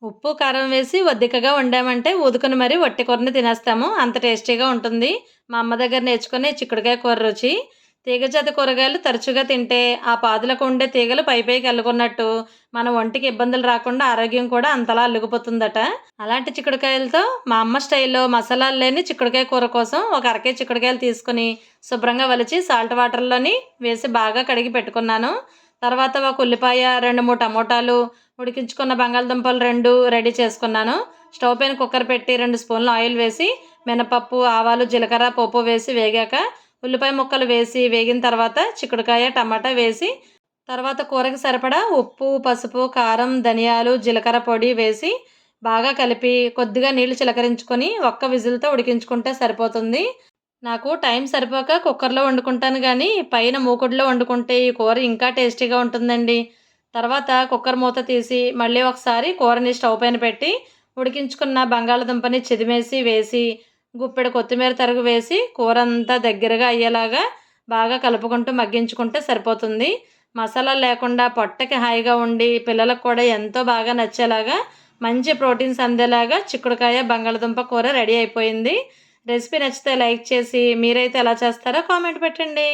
ఉప్పు, కారం వేసి ఒద్దికగా వండామంటే ఊదుకొని మరీ వట్టి కూరని తినేస్తాము. అంత టేస్టీగా ఉంటుంది. మా అమ్మ దగ్గర నేర్చుకునే చిక్కుడుకాయ కూర రుచి. తీగజాతి కూరగాయలు తరచుగా తింటే ఆ పాదులకు ఉండే తీగలు పైపైకి అల్లుకున్నట్టు మన ఒంటికి ఇబ్బందులు రాకుండా ఆరోగ్యం కూడా అంతలా అల్లుకుపోతుందట. అలాంటి చిక్కుడుకాయలతో మా అమ్మ స్టైల్‌లో మసాలాలు లేని చిక్కుడుకాయ కూర కోసం ఒక అరకేజీ చిక్కుడుకాయలు తీసుకొని శుభ్రంగా ఒలిచి సాల్ట్ వాటర్‌లోని వేసి బాగా కడిగి పెట్టుకున్నాను. తర్వాత ఒక ఉల్లిపాయ, 2, 3 టమోటాలు, ఉడికించుకున్న బంగాళదుంపలు 2 రెడీ చేసుకున్నాను. స్టవ్ పైన కుక్కర్ పెట్టి 2 స్పూన్లు ఆయిల్ వేసి మినపప్పు, ఆవాలు, జీలకర్ర, పోపు వేసి వేగాక ఉల్లిపాయ ముక్కలు వేసి వేగిన తర్వాత చిక్కుడుకాయ, టమాటా వేసి తర్వాత కూరకి సరిపడా ఉప్పు, పసుపు, కారం, ధనియాలు, జీలకర్ర పొడి వేసి బాగా కలిపి కొద్దిగా నీళ్లు చిలకరించుకొని ఒక్క విజిల్‌తో ఉడికించుకుంటే సరిపోతుంది. నాకు టైం సరిపోక కుక్కర్‌లో వండుకుంటాను గానీ, పైన మూకుడులో వండుకుంటే ఈ కూర ఇంకా టేస్టీగా ఉంటుందండి. తర్వాత కుక్కర్ మూత తీసి మళ్ళీ ఒకసారి కూరని స్టవ్ పైన పెట్టి ఉడికించుకున్న బంగాళదుంపని చిదిమేసి వేసి, గుప్పెడు కొత్తిమీర తరుగు వేసి కూరంతా దగ్గరగా అయ్యేలాగా బాగా కలుపుకుంటూ మగ్గించుకుంటే సరిపోతుంది. మసాలాలు లేకుండా పొట్టకి హాయిగా ఉండి పిల్లలకు కూడా ఎంతో బాగా నచ్చేలాగా మంచి ప్రోటీన్స్ అందేలాగా చిక్కుడుకాయ, బంగాళదుంప కూర రెడీ అయిపోయింది. రెసిపీ నచ్చితే లైక్ చేసి మీరైతే ఎలా చేస్తారో కామెంట్ పెట్టండి.